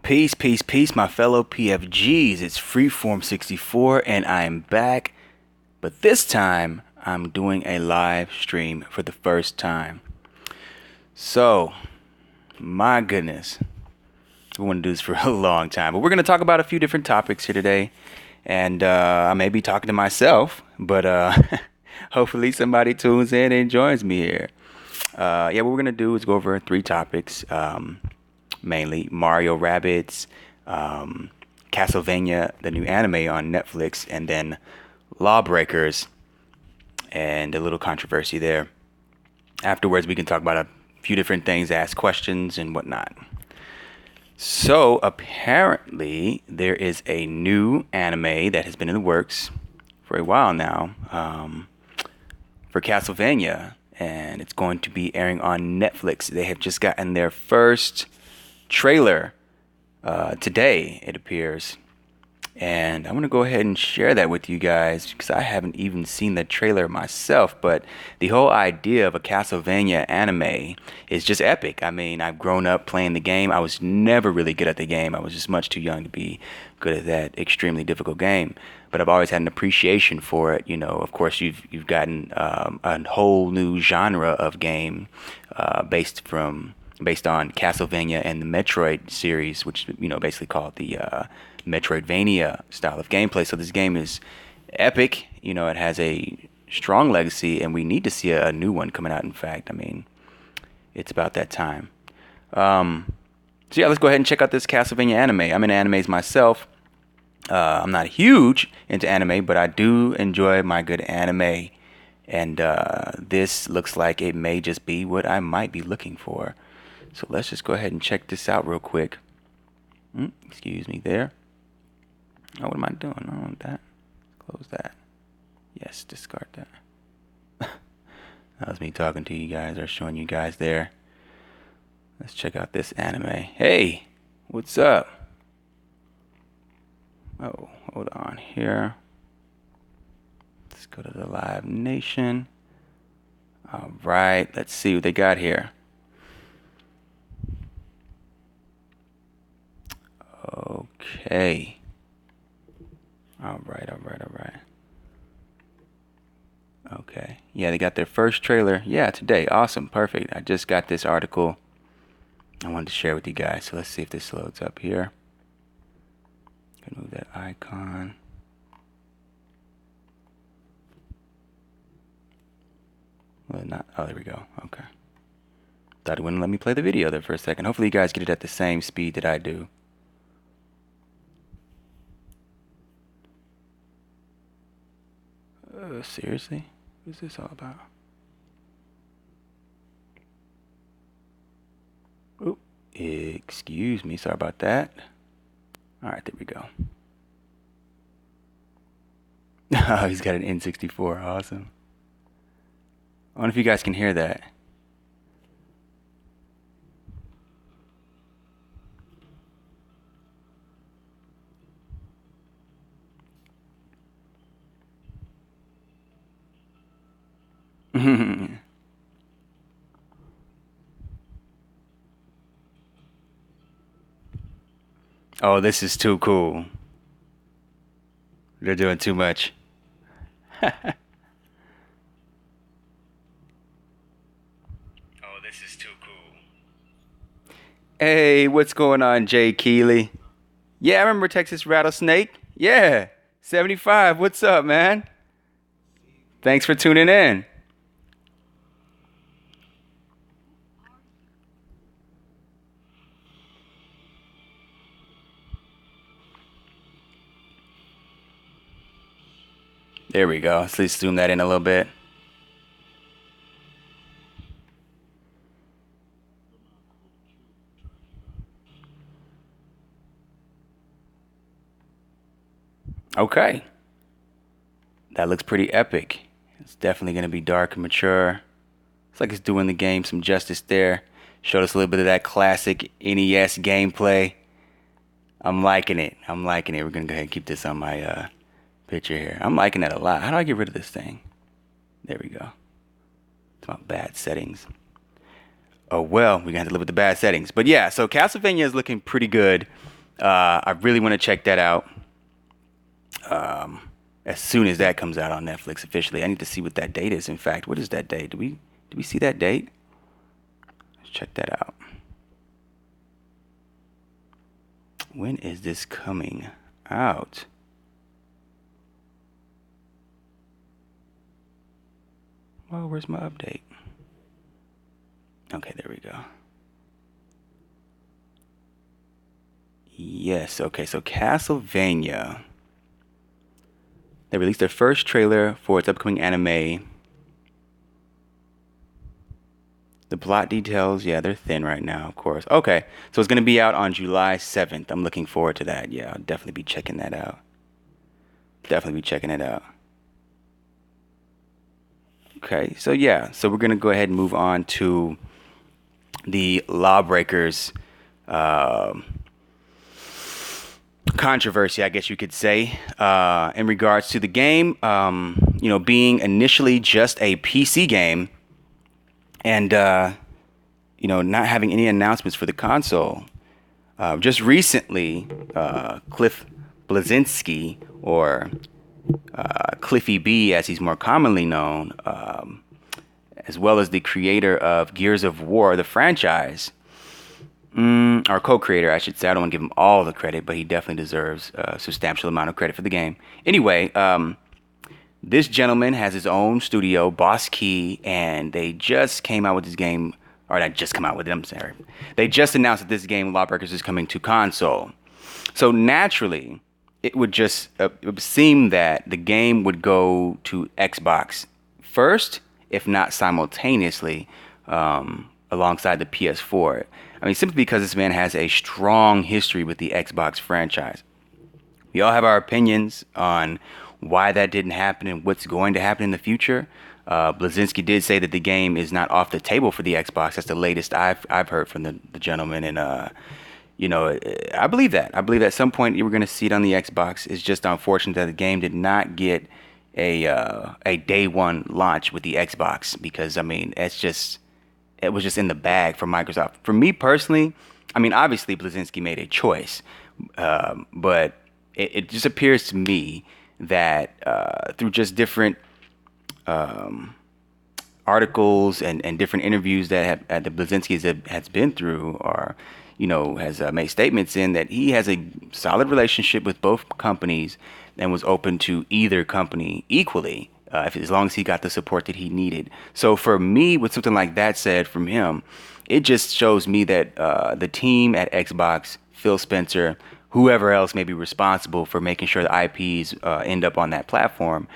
Peace, peace, peace, my fellow PFGs. It's Freeform64 and I am back. But this time, I'm doing a live stream for the first time. So, my goodness. We want to do this for a long time. But we're going to talk about a few different topics here today. And I may be talking to myself, but hopefully somebody tunes in and joins me here. What we're going to do is go over three topics. Mainly Mario+Rabbids, Castlevania, the new anime on Netflix, and then LawBreakers, and a little controversy there. Afterwards, we can talk about a few different things, ask questions, and whatnot. So, apparently, there is a new anime that has been in the works for a while now for Castlevania, and it's going to be airing on Netflix. They have just gotten their first trailer today, it appears, and I'm gonna go ahead and share that with you guys because I haven't even seen the trailer myself. But the whole idea of a Castlevania anime is just epic. I mean, I've grown up playing the game. I was never really good at the game. I was just much too young to be good at that extremely difficult game, but I've always had an appreciation for it. You know, of course, you've gotten a whole new genre of game based on Castlevania and the Metroid series, which, you know, basically called the Metroidvania style of gameplay. So this game is epic. You know, it has a strong legacy, and we need to see a new one coming out. In fact, I mean, it's about that time. So yeah, let's go ahead and check out this Castlevania anime. I'm into animes myself. I'm not huge into anime, but I do enjoy my good anime. And this looks like it may just be what I might be looking for. So let's just go ahead and check this out real quick. Excuse me there. Oh, what am I doing? I don't want that. Close that. Yes, discard that. That was me talking to you guys or showing you guys there. Let's check out this anime. Hey, what's up? Oh, hold on here. Let's go to the Live Nation. All right, let's see what they got here. Okay. All right. Okay. Yeah, they got their first trailer. Yeah, today. Awesome. Perfect. I just got this article I wanted to share with you guys. So let's see if this loads up here. Can move that icon. Well, not. Oh, there we go. Okay. Thought it wouldn't let me play the video there for a second. Hopefully you guys get it at the same speed that I do. Seriously? What is this all about? Oh, excuse me. Sorry about that. All right, there we go. Oh, he's got an N64. Awesome. I wonder if you guys can hear that. Oh, this is too cool. They're doing too much. Oh, this is too cool. Hey, what's going on, Jay Keeley? Yeah, I remember Texas Rattlesnake. Yeah, 75. What's up, man? Thanks for tuning in. There we go. Let's zoom that in a little bit. Okay. That looks pretty epic. It's definitely going to be dark and mature. It's like it's doing the game some justice there. Showed us a little bit of that classic NES gameplay. I'm liking it. We're going to go ahead and keep this on my picture here. I'm liking that a lot. How do I get rid of this thing? There we go. It's about bad settings. Oh, well, we're going to have to live with the bad settings. But yeah, so Castlevania is looking pretty good. I really want to check that out. As soon as that comes out on Netflix officially, I need to see what that date is. In fact, what is that date? Do we see that date? Let's check that out. When is this coming out? Well, where's my update? Okay, there we go. Yes, okay, so Castlevania. They released their first trailer for its upcoming anime. The plot details, yeah, they're thin right now, of course. Okay, so it's going to be out on July 7th. I'm looking forward to that. Yeah, I'll definitely be checking that out. Definitely be checking it out. Okay, so yeah, so we're going to go ahead and move on to the Lawbreakers controversy, I guess you could say, in regards to the game, being initially just a PC game and, not having any announcements for the console. Just recently, Cliff Bleszinski, or Cliffy B, as he's more commonly known, as well as the creator of Gears of War, the franchise, or co-creator, I should say. I don't want to give him all the credit, but he definitely deserves a substantial amount of credit for the game. Anyway, this gentleman has his own studio, Boss Key, and they just came out with this game, or not just come out with it, I'm sorry. They just announced that this game, LawBreakers, is coming to console. So naturally, it would seem that the game would go to Xbox first, if not simultaneously, alongside the PS4. I mean, simply because this man has a strong history with the Xbox franchise. We all have our opinions on why that didn't happen and what's going to happen in the future. Blazinski did say that the game is not off the table for the Xbox. That's the latest I've heard from the gentleman, and I believe that. I believe at some point you were going to see it on the Xbox. It's just unfortunate that the game did not get a day one launch with the Xbox, because I mean it was just in the bag for Microsoft. For me personally, I mean, obviously Blazinski made a choice, but it just appears to me that through just different articles and different interviews that the Blazinski has been through, or has made statements in, that he has a solid relationship with both companies and was open to either company equally, as long as he got the support that he needed. So for me, with something like that said from him, it just shows me that the team at Xbox, Phil Spencer, whoever else may be responsible for making sure the IPs end up on that platform,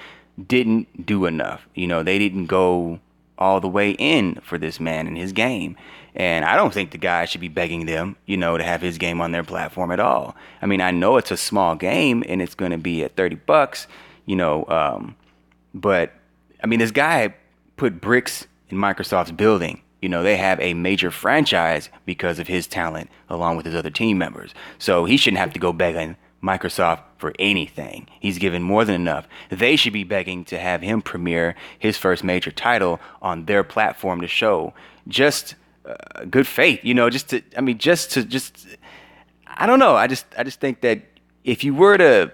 didn't do enough. They didn't go all the way in for this man and his game. And I don't think the guy should be begging them, to have his game on their platform at all. I mean, I know it's a small game and it's going to be at $30, but I mean, this guy put bricks in Microsoft's building. They have a major franchise because of his talent, along with his other team members. So he shouldn't have to go begging Microsoft for anything. He's given more than enough. They should be begging to have him premiere his first major title on their platform to show just good faith. I don't know. I just think that if you were to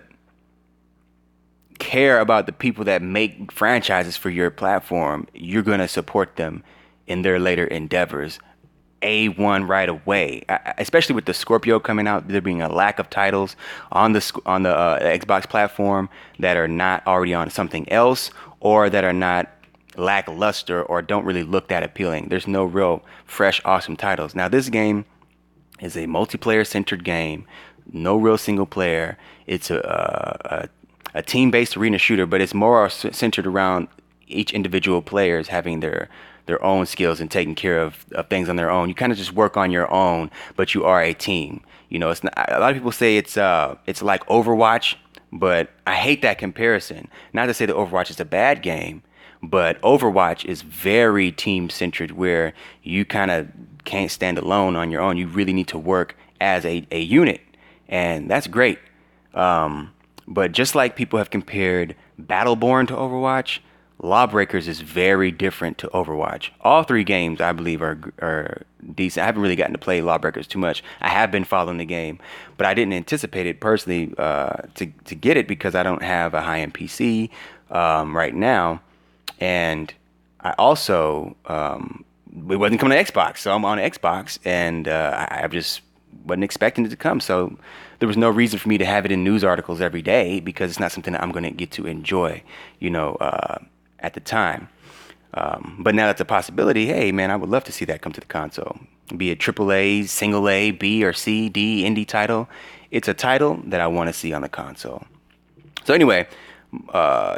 care about the people that make franchises for your platform, you're going to support them in their later endeavors. A1 right away, especially with the Scorpio coming out, there being a lack of titles on the Xbox platform that are not already on something else, or that are not lackluster or don't really look that appealing. There's no real fresh, awesome titles. Now, this game is a multiplayer-centered game, no real single player. It's a team-based arena shooter, but it's more centered around each individual players having their own skills and taking care of things on their own. You kind of just work on your own, but you are a team. It's not, a lot of people say it's like Overwatch, but I hate that comparison. Not to say that Overwatch is a bad game, but Overwatch is very team-centered, where you kind of can't stand alone on your own. You really need to work as a unit, and that's great. But just like people have compared Battleborn to Overwatch, Lawbreakers is very different to Overwatch. All three games, I believe, are decent. I haven't really gotten to play Lawbreakers too much. I have been following the game, but I didn't anticipate it personally to get it because I don't have a high-end PC right now, and I also it wasn't coming to Xbox, so I'm on Xbox, and I just wasn't expecting it to come. So there was no reason for me to have it in news articles every day because it's not something that I'm going to get to enjoy, you know, at the time. But now that's a possibility. Hey, man, I would love to see that come to the console. Be it AAA, single A, B or C, D, indie title. It's a title that I want to see on the console. So anyway,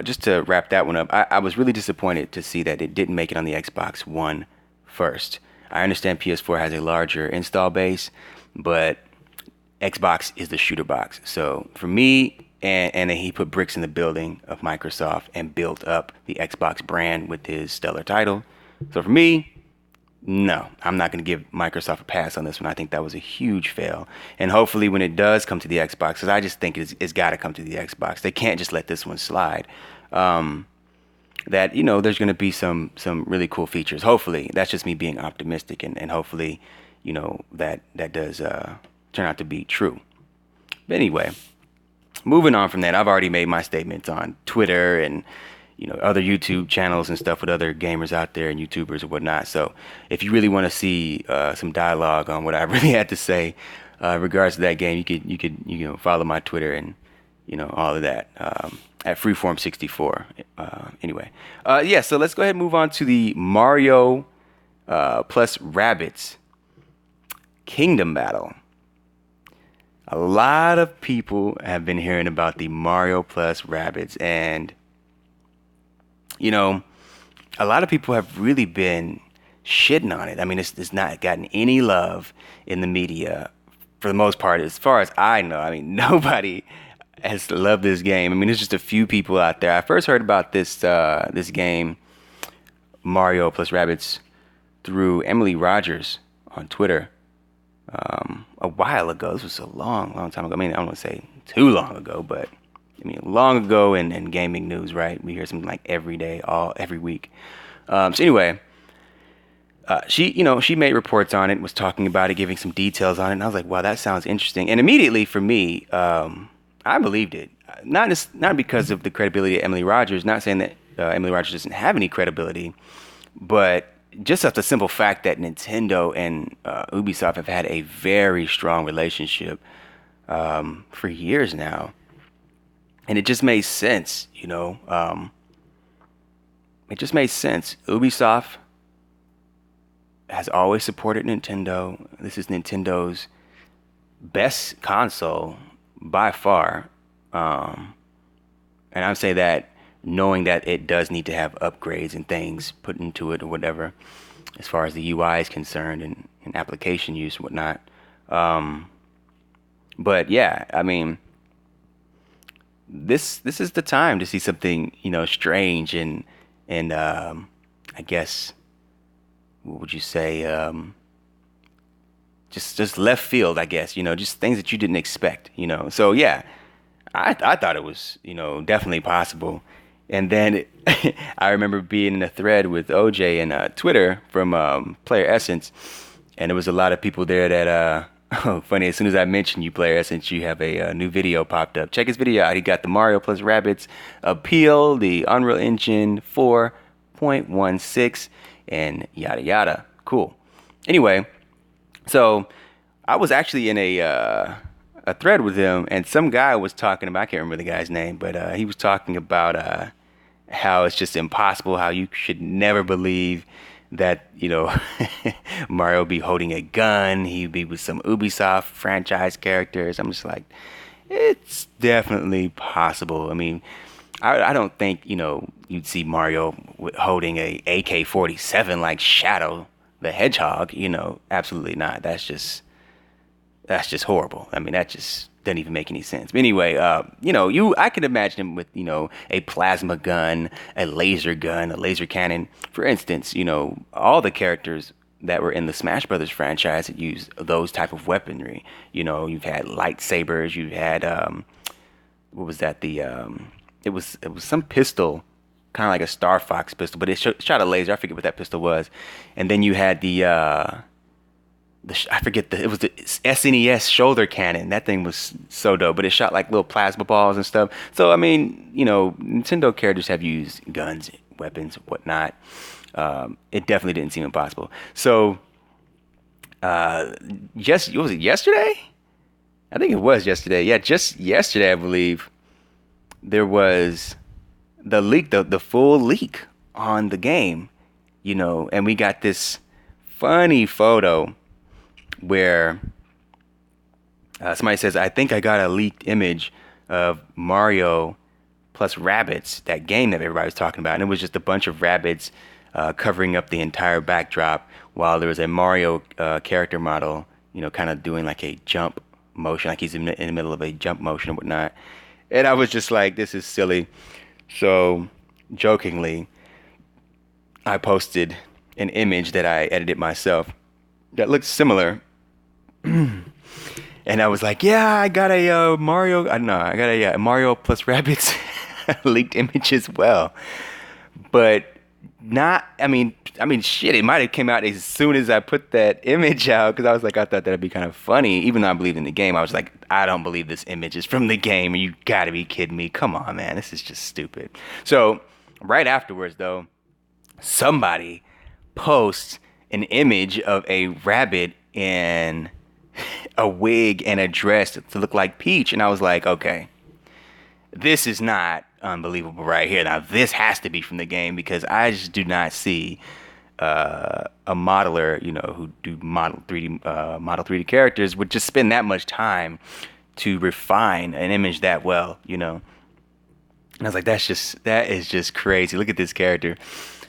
just to wrap that one up, I was really disappointed to see that it didn't make it on the Xbox One first. I understand PS4 has a larger install base, but Xbox is the shooter box. So for me, and he put bricks in the building of Microsoft and built up the Xbox brand with his stellar title. So for me, no, I'm not going to give Microsoft a pass on this one. I think that was a huge fail. And hopefully when it does come to the Xbox, because I just think it's got to come to the Xbox. They can't just let this one slide. That, you know, there's going to be some really cool features. Hopefully, that's just me being optimistic. And hopefully, you know, that does turn out to be true. But anyway, moving on from that, I've already made my statements on Twitter and, you know, other YouTube channels and stuff with other gamers out there and YouTubers and whatnot. So if you really want to see some dialogue on what I really had to say in regards to that game, you know, follow my Twitter and, you know, all of that at Freeform64. Anyway, yeah. So let's go ahead and move on to the Mario plus Rabbids Kingdom Battle. A lot of people have been hearing about the Mario plus Rabbids, and you know, a lot of people have really been shitting on it. I mean, it's not gotten any love in the media for the most part, as far as I know. I mean, nobody has loved this game. I mean, there's just a few people out there. I first heard about this game, Mario plus Rabbids, through Emily Rogers on Twitter a while ago. This was a long time ago. I mean, I don't want to say too long ago, but I mean, long ago in gaming news, right? We hear something like every day, every week. So anyway, she made reports on it, was talking about it, giving some details on it, and I was like, wow, that sounds interesting. And immediately for me, I believed it. Not because of the credibility of Emily Rogers. Not saying that Emily Rogers doesn't have any credibility, but just off the simple fact that Nintendo and Ubisoft have had a very strong relationship for years now. And it just made sense, you know. It just made sense. Ubisoft has always supported Nintendo. This is Nintendo's best console by far. And I would say that knowing that it does need to have upgrades and things put into it or whatever, as far as the UI is concerned and application use and whatnot. But yeah, I mean, this is the time to see something, you know, strange and I guess, what would you say, just left field, I guess, you know, just things that you didn't expect, you know. So yeah, I thought it was, you know, definitely possible. And then I remember being in a thread with OJ and Twitter from Player Essence, and there was a lot of people there that oh, funny, as soon as I mentioned you, Player Essence, you have a new video popped up. Check his video out. He got the Mario plus Rabbids appeal, the Unreal Engine 4.16, and yada yada. Cool. Anyway, so I was actually in a thread with him, and some guy was talking about, I can't remember the guy's name, but he was talking about how it's just impossible, how you should never believe that, you know, Mario be holding a gun, he'd be with some Ubisoft franchise characters. I'm just like, it's definitely possible. I mean, I don't think, you know, you'd see Mario holding a AK-47 like Shadow the Hedgehog, you know, absolutely not. That's just horrible. I mean, that just doesn't even make any sense. But anyway, you know, I could imagine him with, you know, a plasma gun, a laser cannon. For instance, you know, all the characters that were in the Smash Brothers franchise that used those type of weaponry. You know, you've had lightsabers, you've had what was that? It was some pistol kind of like a Star Fox pistol, but it shot a laser. I forget what that pistol was. And then you had I forget it was the SNES shoulder cannon. That thing was so dope, but it shot like little plasma balls and stuff. So I mean, Nintendo characters have used guns, weapons, whatnot. It definitely didn't seem impossible. So, was it yesterday? I think it was yesterday. Yeah, just yesterday, I believe, there was the leak, the full leak on the game, and we got this funny photo where somebody says, I think I got a leaked image of Mario+Rabbids, that game that everybody was talking about. And it was just a bunch of rabbits covering up the entire backdrop while there was a Mario character model, kind of doing like a jump motion, like he's in the middle of a jump motion and whatnot. And I was just like, this is silly. So jokingly, I posted an image that I edited myself that looked similar. And I was like, yeah, I got a Mario. I know I got a Mario+Rabbids leaked image as well, but not. I mean, shit. It might have came out as soon as I put that image out because I was like, I thought that'd be kind of funny. Even though I believed in the game, I was like, I don't believe this image is from the game. You gotta be kidding me! Come on, man, this is just stupid. So right afterwards, though, somebody posts an image of a rabbit in a wig and a dress to look like Peach, and I was like, okay, this is not unbelievable right here. Now this has to be from the game because I just do not see a modeler, who do model 3D characters would just spend that much time to refine an image that well, And I was like, that is just crazy. Look at this character.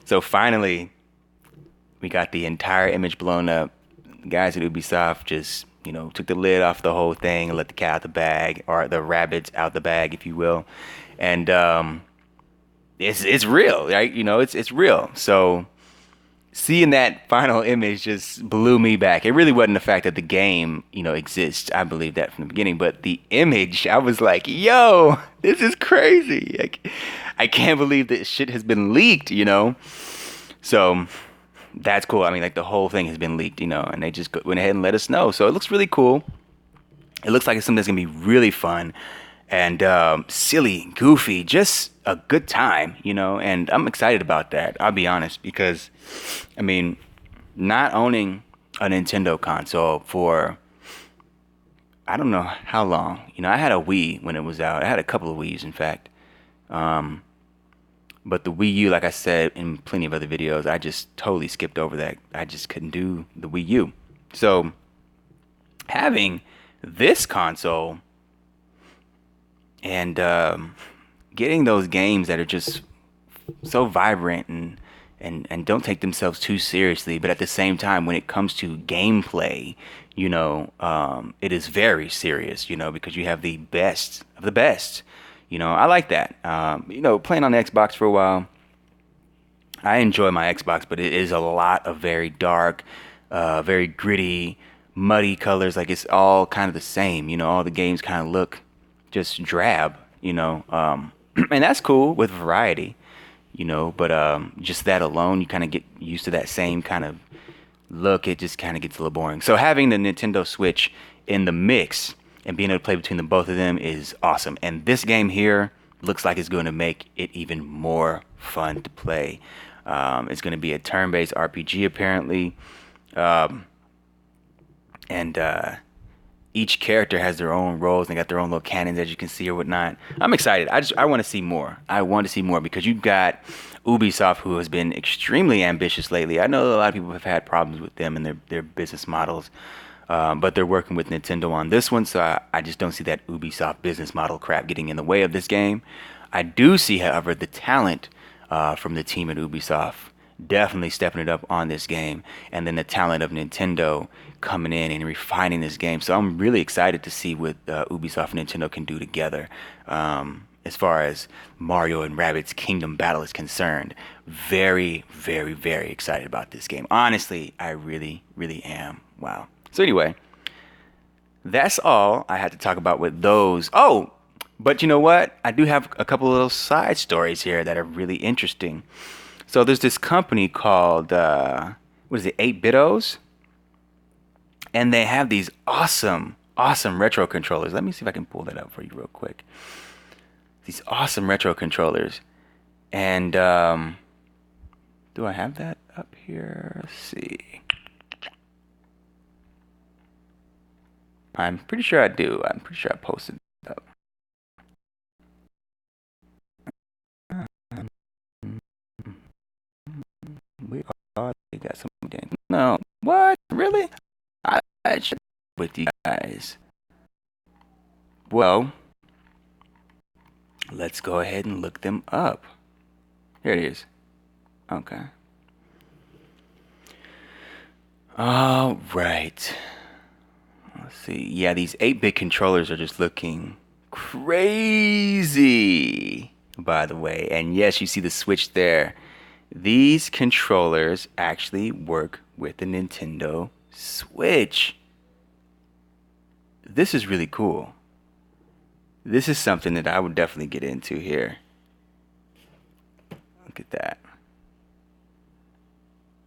So finally, we got the entire image blown up. The guys at Ubisoft just took the lid off the whole thing and let the cat out the bag, or the rabbits out the bag, if you will. And it's real, right? It's real. So seeing that final image just blew me back. It really wasn't the fact that the game, exists. I believe that from the beginning, but the image, I was like, yo, this is crazy. I can't believe that shit has been leaked, So that's cool. I mean, like the whole thing has been leaked, and they just went ahead and let us know. So it looks really cool. It looks like it's something that's gonna be really fun and silly, goofy, just a good time, and I'm excited about that. I'll be honest, because I mean, not owning a Nintendo console for I don't know how long. I had a Wii when it was out. I had a couple of Wiis, in fact. But the Wii U, like I said in plenty of other videos, I just totally skipped over that. I just couldn't do the Wii U. So having this console and getting those games that are just so vibrant and don't take themselves too seriously, but at the same time, when it comes to gameplay, it is very serious, because you have the best of the best. I like that. Playing on the Xbox for a while, I enjoy my Xbox, but it is a lot of very dark, very gritty, muddy colors. Like it's all kind of the same. All the games kind of look just drab. And that's cool with variety. But just that alone, you kind of get used to that same kind of look. It just kind of gets a little boring. So having the Nintendo Switch in the mix and being able to play between the both of them is awesome. And this game here looks like it's going to make it even more fun to play. It's going to be a turn-based RPG apparently. And each character has their own roles. They got their own little cannons, as you can see, or whatnot. I'm excited. I want to see more. I want to see more because you've got Ubisoft, who has been extremely ambitious lately. I know a lot of people have had problems with them and their business models. But they're working with Nintendo on this one, so I just don't see that Ubisoft business model crap getting in the way of this game. I do see, however, the talent from the team at Ubisoft definitely stepping it up on this game, and then the talent of Nintendo coming in and refining this game. So I'm really excited to see what Ubisoft and Nintendo can do together as far as Mario and Rabbids Kingdom Battle is concerned. Very, very, very excited about this game. Honestly, I really, really am. Wow. So anyway, that's all I had to talk about with those. Oh, But you know what? I do have a couple of little side stories here that are really interesting. So there's this company called what is it, 8bitos, and they have these awesome retro controllers. Let me see if I can pull that up for you real quick. These awesome retro controllers, and do I have that up here? Let's see. I'm pretty sure I do. I'm pretty sure I posted it up. We already got some games. No, what? Really? I should with you guys. Well, let's go ahead and look them up. Here it is. Okay. All right. Let's see. Yeah, these 8-bit controllers are just looking crazy, by the way. And yes, you see the switch there. These controllers actually work with the Nintendo Switch. This is really cool. This is something that I would definitely get into here. Look at that.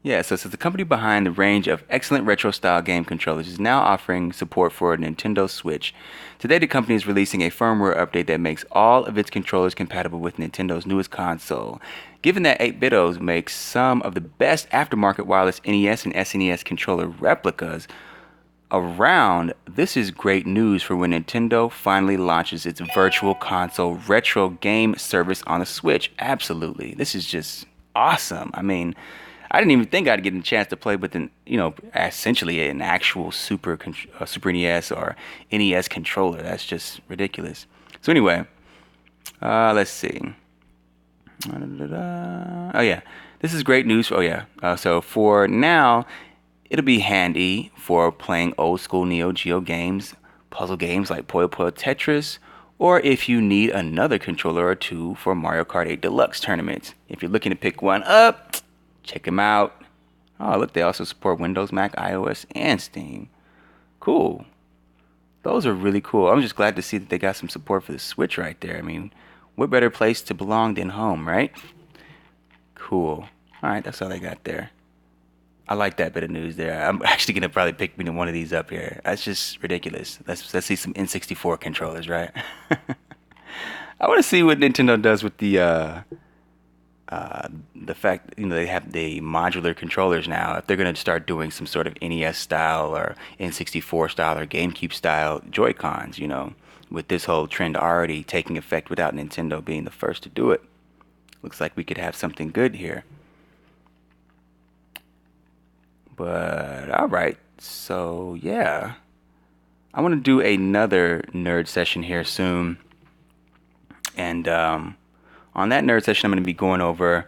Yeah, so the company behind the range of excellent retro-style game controllers is now offering support for a Nintendo Switch. Today, the company is releasing a firmware update that makes all of its controllers compatible with Nintendo's newest console. Given that 8bitos makes some of the best aftermarket wireless NES and SNES controller replicas around, this is great news for when Nintendo finally launches its Virtual Console retro game service on the Switch. Absolutely. This is just awesome. I mean, I didn't even think I'd get a chance to play with essentially an actual Super NES or NES controller. That's just ridiculous. So anyway, let's see. Oh yeah, this is great news. Oh yeah. So for now, it'll be handy for playing old school Neo Geo games, puzzle games like Puyo Puyo Tetris, or if you need another controller or two for Mario Kart 8 Deluxe tournaments. If you're looking to pick one up, check them out. Oh, look, they also support Windows, Mac, iOS, and Steam. Cool. Those are really cool. I'm just glad to see that they got some support for the Switch right there. I mean, what better place to belong than home, right? Cool. All right, that's all I got there. I like that bit of news there. I'm actually gonna probably pick one of these up here. That's just ridiculous. Let's see some N64 controllers, right? I want to see what Nintendo does with the fact they have the modular controllers now. If they're gonna start doing some sort of NES style or N64 style or GameCube style Joy Cons, with this whole trend already taking effect without Nintendo being the first to do it. Looks like we could have something good here. But all right, so yeah, I want to do another nerd session here soon, and on that nerd session, I'm going to be going over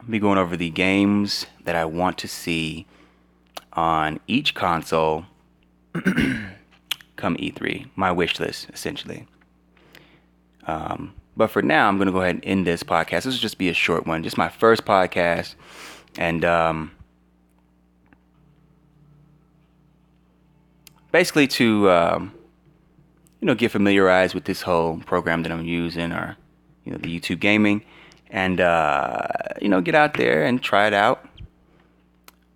the games that I want to see on each console come E3, my wish list essentially. But for now, I'm going to go ahead and end this podcast. This will just be a short one, just my first podcast, and basically to get familiarized with this whole program that I'm using, or the YouTube gaming, and get out there and try it out.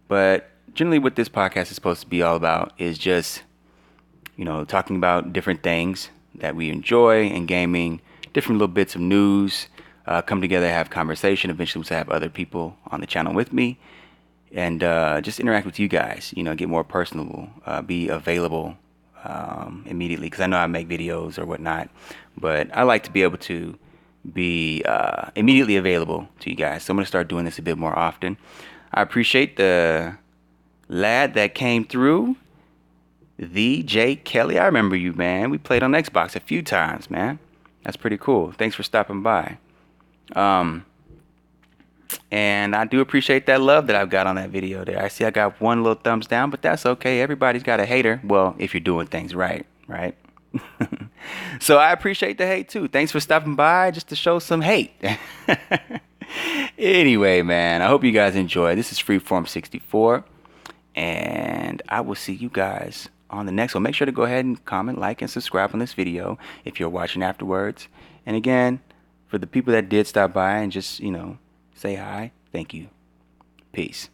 But generally, what this podcast is supposed to be all about is just talking about different things that we enjoy in gaming, different little bits of news, come together, have conversation. Eventually, we'll have other people on the channel with me, and just interact with you guys. Get more personable, be available immediately, because I know I make videos or whatnot, but I like to be able to be immediately available to you guys. So I'm gonna start doing this a bit more often. I appreciate the lad that came through, the J Kelly. I remember you, man. We played on Xbox a few times, man. That's pretty cool. Thanks for stopping by. And I do appreciate that love that I've got on that video there. I see I got one little thumbs down, but that's okay. Everybody's got a hater. Well, if you're doing things right, right? So I appreciate the hate too. Thanks for stopping by just to show some hate. Anyway, man, I hope you guys enjoy. This is Freeform 64, and I will see you guys on the next one. Make sure to go ahead and comment, like, and subscribe on this video if you're watching afterwards. And again, for the people that did stop by and just, say hi, thank you. Peace.